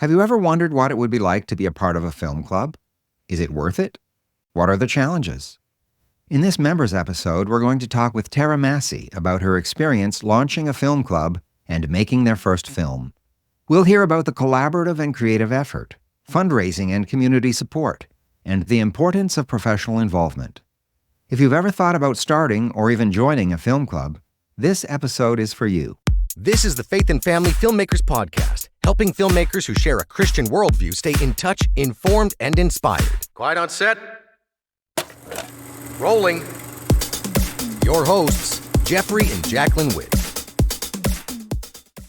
Have you ever wondered what it would be like to be a part of a film club? Is it worth it? What are the challenges? In this members episode, we're going to talk with Tara Massey about her experience launching a film club and making their first film. We'll hear about the collaborative and creative effort, fundraising and community support, and the importance of professional involvement. If you've ever thought about starting or even joining a film club, this episode is for you. This is the Faith and Family Filmmakers podcast, helping filmmakers who share a Christian worldview stay in touch, informed, and inspired. Quiet on set. Rolling. Your hosts, Geoffrey and Jaclyn Whitt.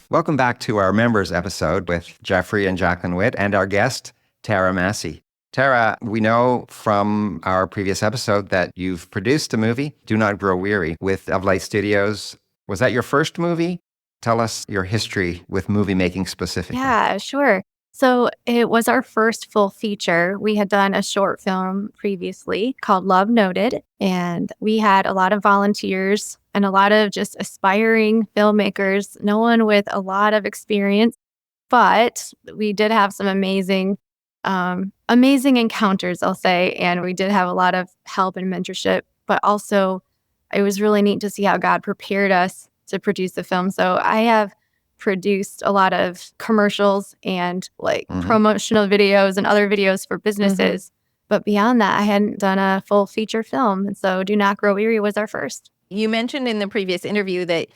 Welcome back to our members episode with Geoffrey and Jaclyn Whitt and our guest, Tara Massey. Tara, we know from our previous episode that you've produced a movie, Do Not Grow Weary, with Of Light Studios. Was that your first movie? Tell us your history with movie making specifically. Yeah, sure. So it was our first full feature. We had done a short film previously called Love Noted, and we had a lot of volunteers and a lot of just aspiring filmmakers, no one with a lot of experience, but we did have some amazing encounters, I'll say, and we did have a lot of help and mentorship, but also it was really neat to see how God prepared us to produce the film. So I have produced a lot of commercials and promotional videos and other videos for businesses. But beyond that, I hadn't done a full feature film. And so Do Not Grow Weary was our first. You mentioned in the previous interview that,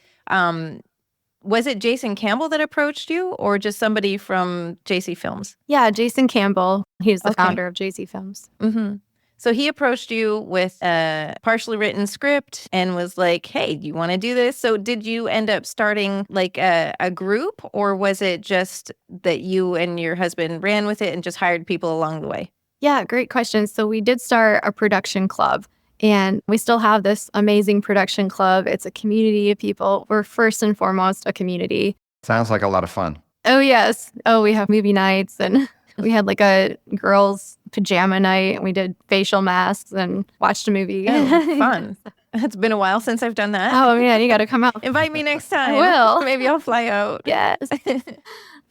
was it Jason Campbell that approached you or just somebody from JC Films? Yeah, Jason Campbell. He's the founder of JC Films. Mm-hmm. So he approached you with a partially written script and was like, hey, do you want to do this? So did you end up starting like a group, or was it just that you and your husband ran with it and just hired people along the way? Yeah, great question. So we did start a production club, and we still have this amazing production club. It's a community of people. We're first and foremost a community. Sounds like a lot of fun. Oh, yes. Oh, we have movie nights, and we had like a girls' pajama night, and we did facial masks and watched a movie. Oh, fun. It's been a while since I've done that. Oh, man, you got to come out. Invite me next time. I will. Maybe I'll fly out. Yes. That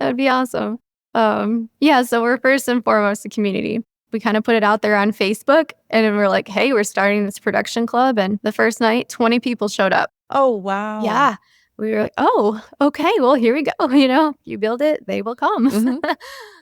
would be awesome. Yeah, so we're first and foremost a community. We kind of put it out there on Facebook, and we're like, hey, we're starting this production club. And the first night, 20 people showed up. Oh, wow. Yeah. We were like, oh, okay, well, here we go. You build it, they will come. Mm-hmm.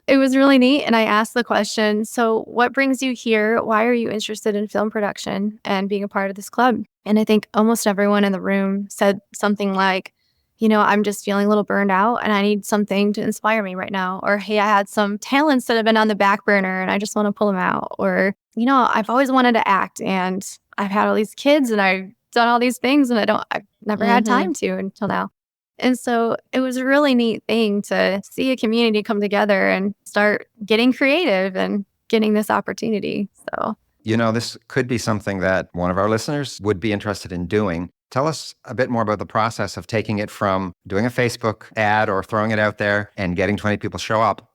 It was really neat. And I asked the question, so what brings you here? Why are you interested in film production and being a part of this club? And I think almost everyone in the room said something like, I'm just feeling a little burned out and I need something to inspire me right now. Or, hey, I had some talents that have been on the back burner and I just want to pull them out. Or, I've always wanted to act and I've had all these kids and I've done all these things and I've never had time to until now. And so it was a really neat thing to see a community come together and start getting creative and getting this opportunity. So, this could be something that one of our listeners would be interested in doing. Tell us a bit more about the process of taking it from doing a Facebook ad or throwing it out there and getting 20 people show up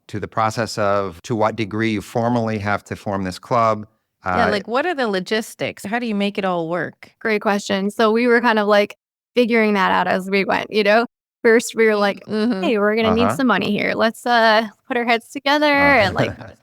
to the process of to what degree you formally have to form this club. What are the logistics? How do you make it all work? Great question. So we were kind of figuring that out as we went, First, we were like, hey, we're going to need some money here. Let's put our heads together and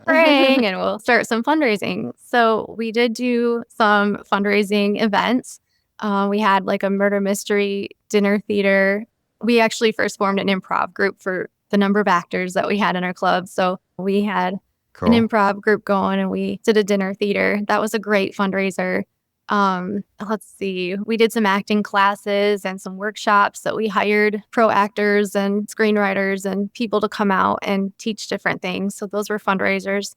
praying and we'll start some fundraising. So we did do some fundraising events. We had a murder mystery dinner theater. We actually first formed an improv group for the number of actors that we had in our club. So we had an improv group going and we did a dinner theater. That was a great fundraiser. Let's see. We did some acting classes and some workshops that we hired pro actors and screenwriters and people to come out and teach different things. So those were fundraisers.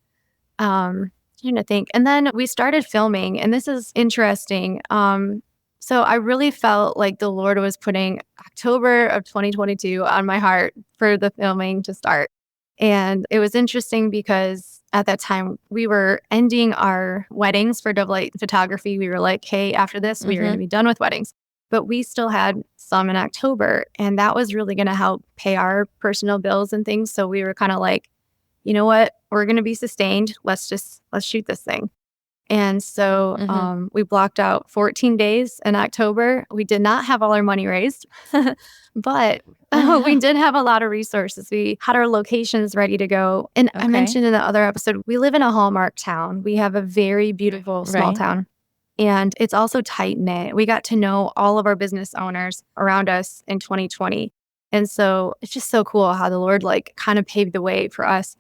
Trying to think. And then we started filming, and this is interesting. So I really felt like the Lord was putting October of 2022 on my heart for the filming to start. And it was interesting because at that time we were ending our weddings for Double Light Photography. We were like, hey, after this, we are going to be done with weddings. But we still had some in October, and that was really going to help pay our personal bills and things. So we were kind of like, you know what, we're going to be sustained. Let's shoot this thing. And so we blocked out 14 days in October. We did not have all our money raised, but we did have a lot of resources. We had our locations ready to go. And I mentioned in the other episode, we live in a Hallmark town. We have a very beautiful small town. And it's also tight-knit. We got to know all of our business owners around us in 2020. And so it's just so cool how the Lord kind of paved the way for us.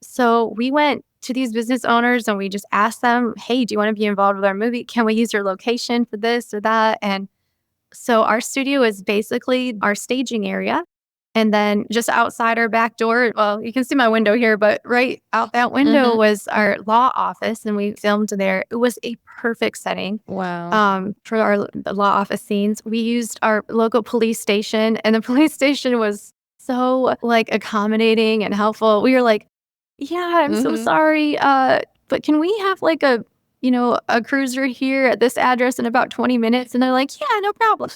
So we went to these business owners and we just asked them, hey, do you want to be involved with our movie? Can we use your location for this or that? And so our studio is basically our staging area. And then just outside our back door, well, you can see my window here, but right out that window was our law office, and we filmed there. It was a perfect setting. Wow. For the law office scenes. We used our local police station, and the police station was so accommodating and helpful. We were like, yeah, I'm so sorry. But can we have a cruiser here at this address in about 20 minutes? And they're like, yeah, no problem.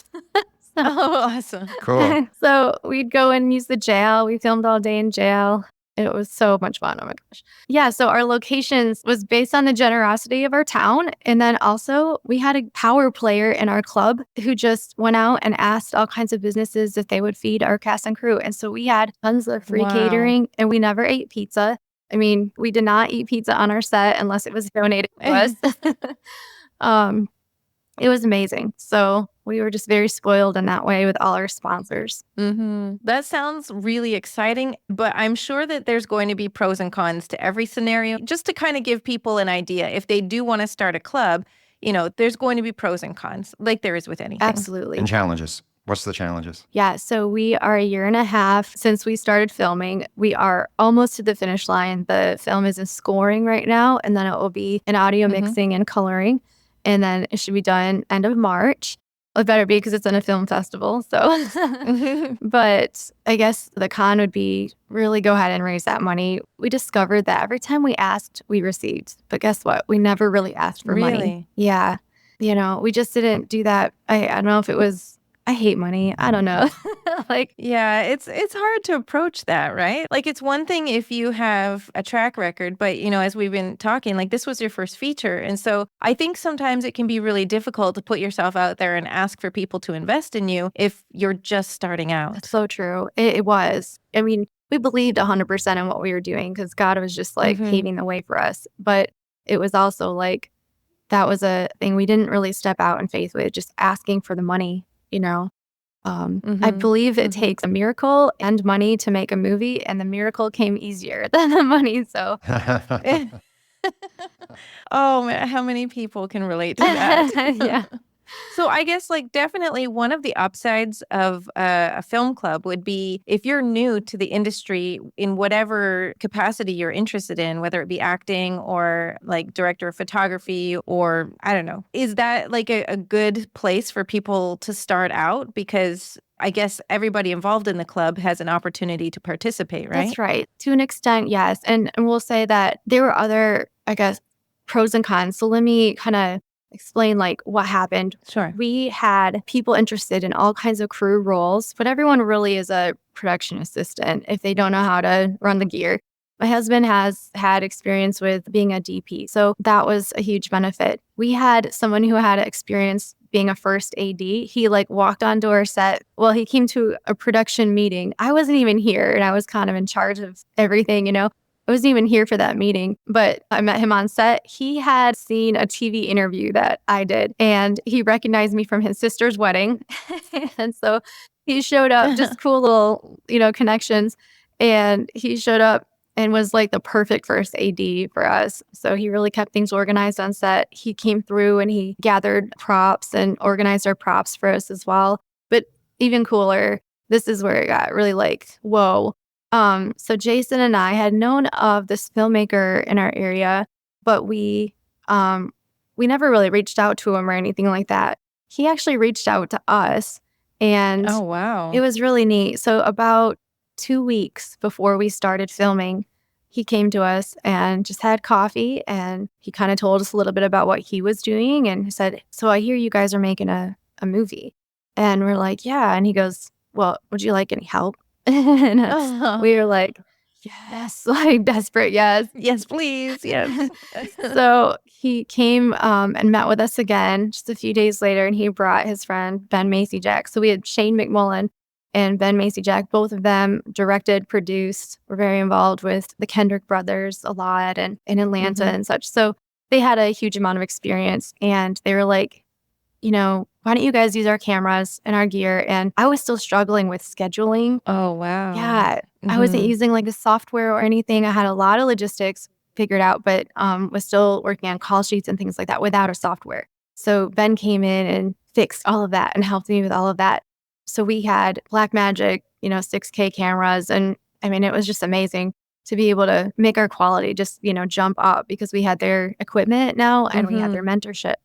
Oh, awesome. Cool. So we'd go and use the jail. We filmed all day in jail. It was so much fun. Oh my gosh. Yeah. So our locations was based on the generosity of our town. And then also we had a power player in our club who just went out and asked all kinds of businesses if they would feed our cast and crew. And so we had tons of free catering, and we never ate pizza. I mean, we did not eat pizza on our set unless it was donated to us. It was amazing. So we were just very spoiled in that way with all our sponsors. That sounds really exciting, but I'm sure that there's going to be pros and cons to every scenario. Just to kind of give people an idea, if they do want to start a club, there's going to be pros and cons, like there is with anything. Absolutely. And challenges. What's the challenges? Yeah, so we are a year and a half since we started filming. We are almost to the finish line. The film is in scoring right now, and then it will be in audio mixing and coloring. And then it should be done end of March. It better be because it's in a film festival. So, but I guess the con would be really go ahead and raise that money. We discovered that every time we asked, we received. But guess what? We never really asked for money. Yeah. We just didn't do that. I don't know if it was, I hate money. I don't know. Yeah, it's hard to approach that, right? It's one thing if you have a track record, but as we've been talking, this was your first feature. And so I think sometimes it can be really difficult to put yourself out there and ask for people to invest in you if you're just starting out. That's so true. It was. I mean, we believed 100% in what we were doing because God was just paving the way for us. But it was also that was a thing we didn't really step out in faith with, just asking for the money. I believe it takes a miracle and money to make a movie, and the miracle came easier than the money. So, oh man, how many people can relate to that? Yeah. So I guess definitely one of the upsides of a film club would be if you're new to the industry in whatever capacity you're interested in, whether it be acting or director of photography or I don't know. Is that a good place for people to start out? Because I guess everybody involved in the club has an opportunity to participate, right? That's right. To an extent, yes. And we'll say that there were other, I guess, pros and cons. So let me kind of explain what happened. Sure. We had people interested in all kinds of crew roles, but everyone really is a production assistant if they don't know how to run the gear. My husband has had experience with being a DP, so that was a huge benefit. We had someone who had experience being a first AD. He walked onto our set. Well, he came to a production meeting. I wasn't even here, and I was kind of in charge of everything, I wasn't even here for that meeting, but I met him on set. He had seen a TV interview that I did, and he recognized me from his sister's wedding. And so he showed up, just cool little, connections. And he showed up and was the perfect first AD for us. So he really kept things organized on set. He came through and he gathered props and organized our props for us as well. But even cooler, this is where it got really whoa. So Jason and I had known of this filmmaker in our area, but we never really reached out to him or anything like that. He actually reached out to us, and oh wow, it was really neat. So about 2 weeks before we started filming, he came to us and just had coffee, and he kind of told us a little bit about what he was doing, and he said, "So I hear you guys are making a movie," and we're like, "Yeah," and he goes, "Well, would you like any help?" And we were like, Yes, like desperate, yes. Yes, please. Yes. So he came and met with us again just a few days later, and he brought his friend Ben Macy Jack. So we had Shane McMullen and Ben Macy Jack. Both of them directed, produced, were very involved with the Kendrick brothers a lot and in Atlanta and such. So they had a huge amount of experience, and they were like, why don't you guys use our cameras and our gear? And I was still struggling with scheduling. Oh, wow. Yeah, I wasn't using like the software or anything. I had a lot of logistics figured out, but was still working on call sheets and things like that without a software. So Ben came in and fixed all of that and helped me with all of that. So we had Blackmagic, 6K cameras. And I mean, it was just amazing to be able to make our quality just, jump up because we had their equipment now and we had their mentorship.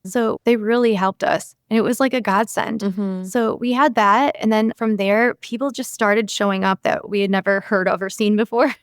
So they really helped us. And it was like a godsend. So we had that. And then from there, people just started showing up that we had never heard of or seen before.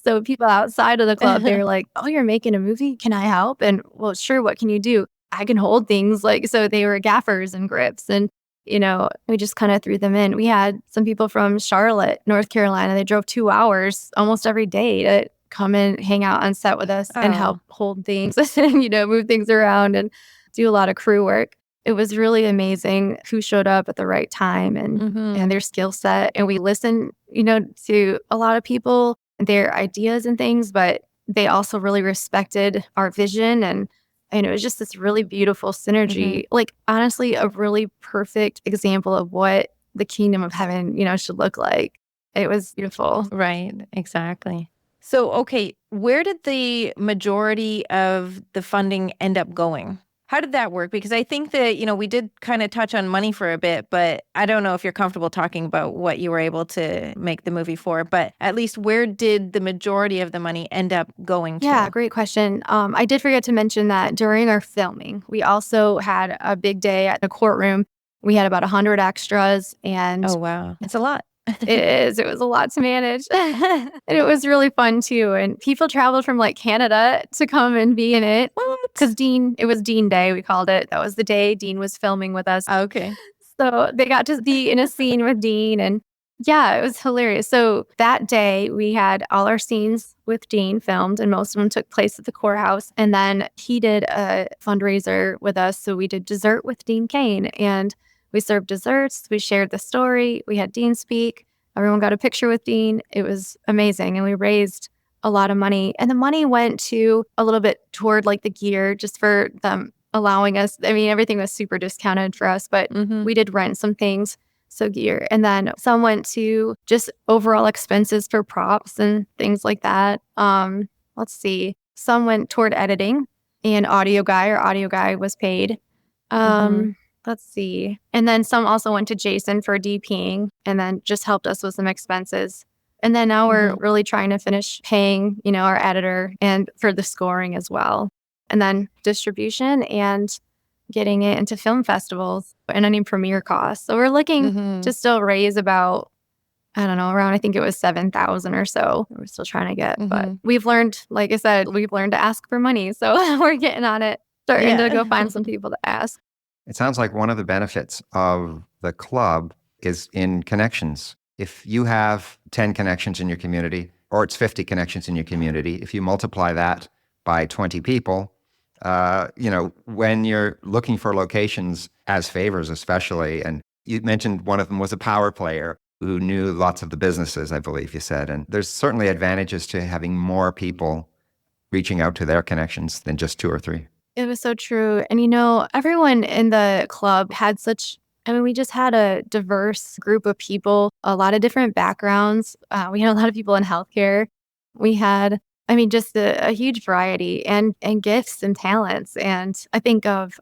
So people outside of the club, they were like, oh, you're making a movie? Can I help? And well, sure. What can you do? I can hold things. So they were gaffers and grips. And, we just kind of threw them in. We had some people from Charlotte, North Carolina. They drove 2 hours almost every day to come and hang out on set with us and help hold things and, move things around and do a lot of crew work. It was really amazing who showed up at the right time and their skill set. And we listened, to a lot of people, their ideas and things, but they also really respected our vision. And it was just this really beautiful synergy. Like, honestly, a really perfect example of what the kingdom of heaven, should look like. It was beautiful. Right. Exactly. So, okay, where did the majority of the funding end up going? How did that work? Because I think that, we did kind of touch on money for a bit, but I don't know if you're comfortable talking about what you were able to make the movie for, but at least where did the majority of the money end up going to? Yeah, great question. I did forget to mention that during our filming, we also had a big day at the courtroom. We had about 100 extras and Oh, wow. It's a lot. it is. It was a lot to manage. And it was really fun too. And people traveled from like Canada to come and be in it. Because it was Dean Day, we called it. That was the day Dean was filming with us. Okay. So they got to be in a scene with Dean. And yeah, it was hilarious. So that day we had all our scenes with Dean filmed and most of them took place at the courthouse. And then he did a fundraiser with us. So we did dessert with Dean Cain and we served desserts. We shared the story. We had Dean speak. Everyone got a picture with Dean. It was amazing. And we raised a lot of money. And the money went to a little bit toward like the gear just for them allowing us. I mean, everything was super discounted for us, but we did rent some things. So gear. And then some went to just overall expenses for props and things like that. Let's see. Some went toward editing and audio guy was paid. Let's see. And then some also went to Jason for DPing and then just helped us with some expenses. And then now we're really trying to finish paying, our editor and for the scoring as well. And then distribution and getting it into film festivals and any premiere costs. So we're looking to still raise about, I don't know, around, I think it was 7,000 or so. We're still trying to get, but we've learned, like I said, we've learned to ask for money. So we're getting on it, starting to go find some people to ask. It sounds like one of the benefits of the club is in connections. If you have 10 connections in your community, or it's 50 connections in your community, if you multiply that by 20 people, when you're looking for locations as favors especially, and you mentioned one of them was a power player who knew lots of the businesses, I believe you said, and there's certainly advantages to having more people reaching out to their connections than just 2 or 3. It was so true. And, everyone in the club had we just had a diverse group of people, a lot of different backgrounds. We had a lot of people in healthcare. We had, just a huge variety and gifts and talents. And I think of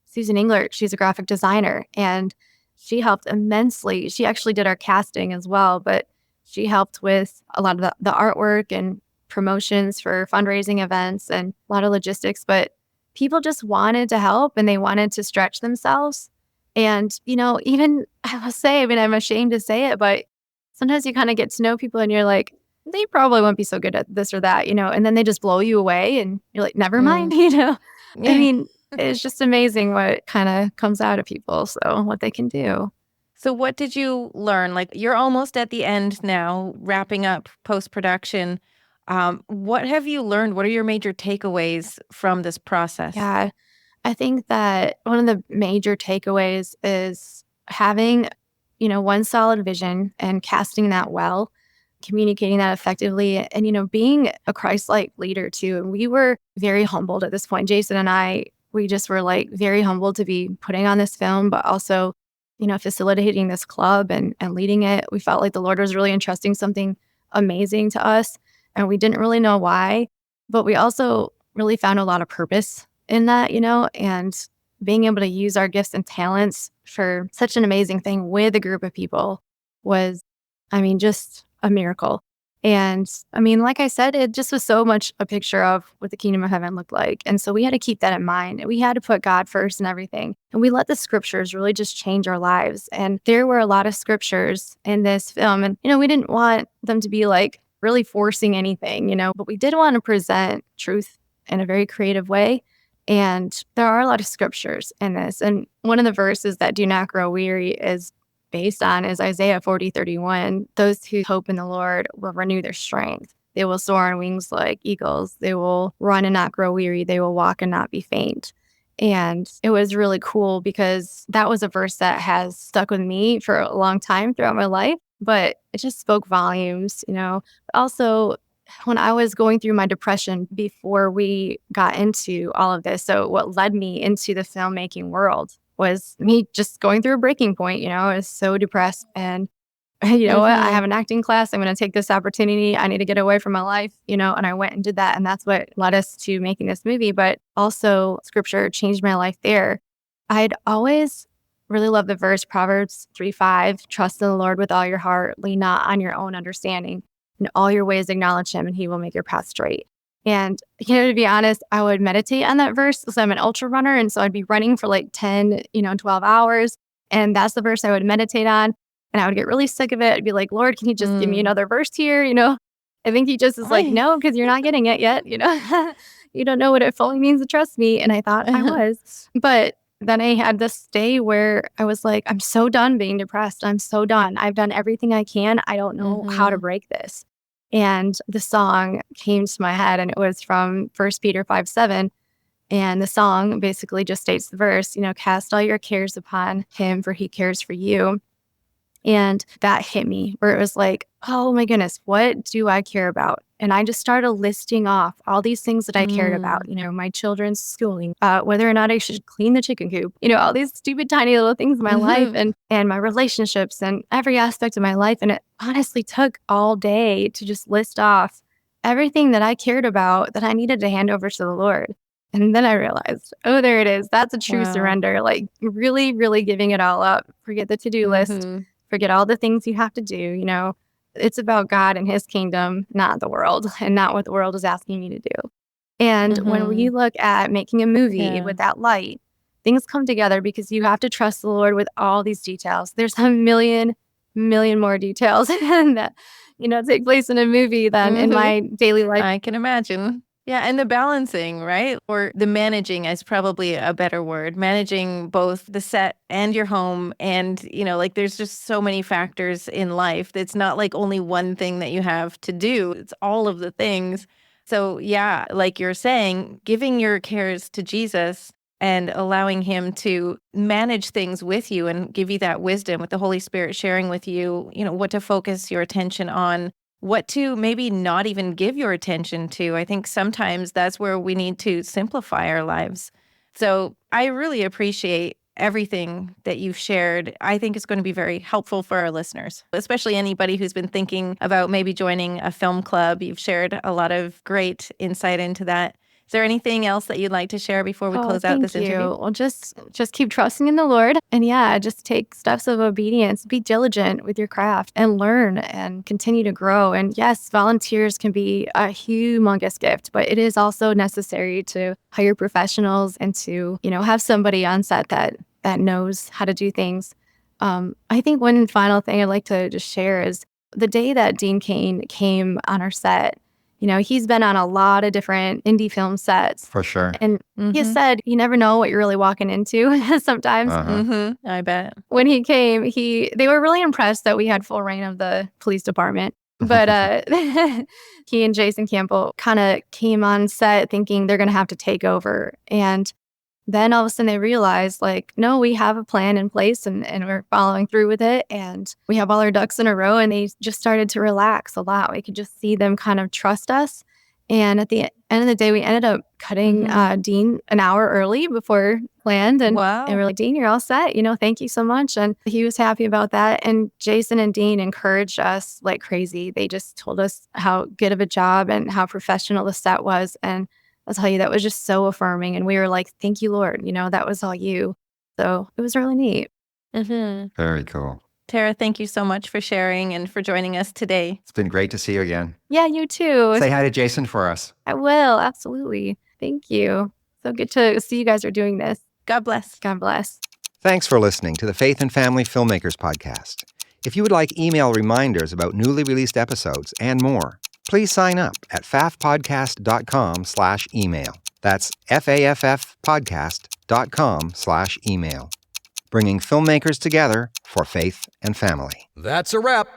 Susan Englert. She's a graphic designer and she helped immensely. She actually did our casting as well, but she helped with a lot of the artwork and promotions for fundraising events and a lot of logistics. But people just wanted to help and they wanted to stretch themselves. And, even I will say, I'm ashamed to say it, but sometimes you kind of get to know people and you're like, they probably won't be so good at this or that, and then they just blow you away and you're like, never mind, It's just amazing what kind of comes out of people. So what they can do. So what did you learn? Like, you're almost at the end now, wrapping up post-production. What have you learned? What are your major takeaways from this process? Yeah, I think that one of the major takeaways is having, one solid vision and casting that well, communicating that effectively, and, being a Christ-like leader too. And we were very humbled at this point. Jason and I, we just were like very humbled to be putting on this film, but also, facilitating this club and leading it. We felt like the Lord was really entrusting something amazing to us, and we didn't really know why, but we also really found a lot of purpose in that, and being able to use our gifts and talents for such an amazing thing with a group of people was, just a miracle. And like I said, it just was so much a picture of what the kingdom of heaven looked like. And so we had to keep that in mind. We had to put God first in everything. And we let the scriptures really just change our lives. And there were a lot of scriptures in this film. And, we didn't want them to be like really forcing anything, but we did want to present truth in a very creative way. And there are a lot of scriptures in this. And one of the verses that do not grow weary is Isaiah 40:31. Those who hope in the Lord will renew their strength. They will soar on wings like eagles. They will run and not grow weary. They will walk and not be faint. And it was really cool because that was a verse that has stuck with me for a long time throughout my life, but it just spoke volumes, Also, when I was going through my depression before we got into all of this, so what led me into the filmmaking world was me just going through a breaking point. I was so depressed, and you know what? I have an acting class. I'm going to take this opportunity. I need to get away from my life, and I went and did that. And that's what led us to making this movie. But also scripture changed my life there. I'd always really loved the verse, Proverbs 3:5, trust in the Lord with all your heart, lean not on your own understanding. In all your ways acknowledge him and he will make your path straight. And, to be honest, I would meditate on that verse. So I'm an ultra runner. And so I'd be running for like 10, 12 hours. And that's the verse I would meditate on. And I would get really sick of it. I'd be like, Lord, can you just give me another verse here? I think he just is like, no, because you're not getting it yet. You don't know what it fully means to trust me. And I thought I was. But then I had this day where I was like, I'm so done being depressed. I'm so done. I've done everything I can. I don't know how to break this. And the song came to my head, and it was from 1 Peter 5:7. And the song basically just states the verse, cast all your cares upon him, for he cares for you. And that hit me, where it was like, oh my goodness, what do I care about? And I just started listing off all these things that I cared about, my children's schooling, whether or not I should clean the chicken coop, all these stupid, tiny little things in my life and my relationships and every aspect of my life. And it honestly took all day to just list off everything that I cared about that I needed to hand over to the Lord. And then I realized, oh, there it is. That's a true surrender. Like really, really giving it all up. Forget the to-do list. Forget all the things you have to do. It's about God and his kingdom, not the world, and not what the world is asking you to do. And when we look at making a movie with that light, things come together because you have to trust the Lord with all these details. There's a million more details that, take place in a movie than in my daily life. I can imagine. Yeah, and the balancing, right? Or the managing is probably a better word. Managing both the set and your home. And, there's just so many factors in life. It's not like only one thing that you have to do. It's all of the things. So, yeah, like you're saying, giving your cares to Jesus and allowing him to manage things with you and give you that wisdom with the Holy Spirit sharing with you, what to focus your attention on, what to maybe not even give your attention to. I think sometimes that's where we need to simplify our lives. So I really appreciate everything that you've shared. I think it's going to be very helpful for our listeners, especially anybody who's been thinking about maybe joining a film club. You've shared a lot of great insight into that. Is there anything else that you'd like to share before we close out this interview? Well, just keep trusting in the Lord. And just take steps of obedience. Be diligent with your craft and learn and continue to grow. And yes, volunteers can be a humongous gift, but it is also necessary to hire professionals and to, have somebody on set that knows how to do things. I think one final thing I'd like to just share is the day that Dean Cain came on our set, he's been on a lot of different indie film sets. For sure. And he said you never know what you're really walking into sometimes. I bet. When he came, they were really impressed that we had full reign of the police department. But he and Jason Campbell kind of came on set thinking they're going to have to take over. And then all of a sudden they realized, no, we have a plan in place and we're following through with it. And we have all our ducks in a row. And they just started to relax a lot. We could just see them kind of trust us. And at the end of the day, we ended up cutting Dean an hour early before planned. And they were like, Dean, you're all set. Thank you so much. And he was happy about that. And Jason and Dean encouraged us like crazy. They just told us how good of a job and how professional the set was. And I'll tell you, that was just so affirming. And we were like, thank you, Lord. That was all you. So it was really neat. Very cool. Tara, thank you so much for sharing and for joining us today. It's been great to see you again. Yeah, you too. Say hi to Jason for us. I will. Absolutely. Thank you. So good to see you guys are doing this. God bless. God bless. Thanks for listening to the Faith and Family Filmmakers podcast. If you would like email reminders about newly released episodes and more, please sign up at faffpodcast.com/email. That's faffpodcast.com/email. Bringing filmmakers together for faith and family. That's a wrap.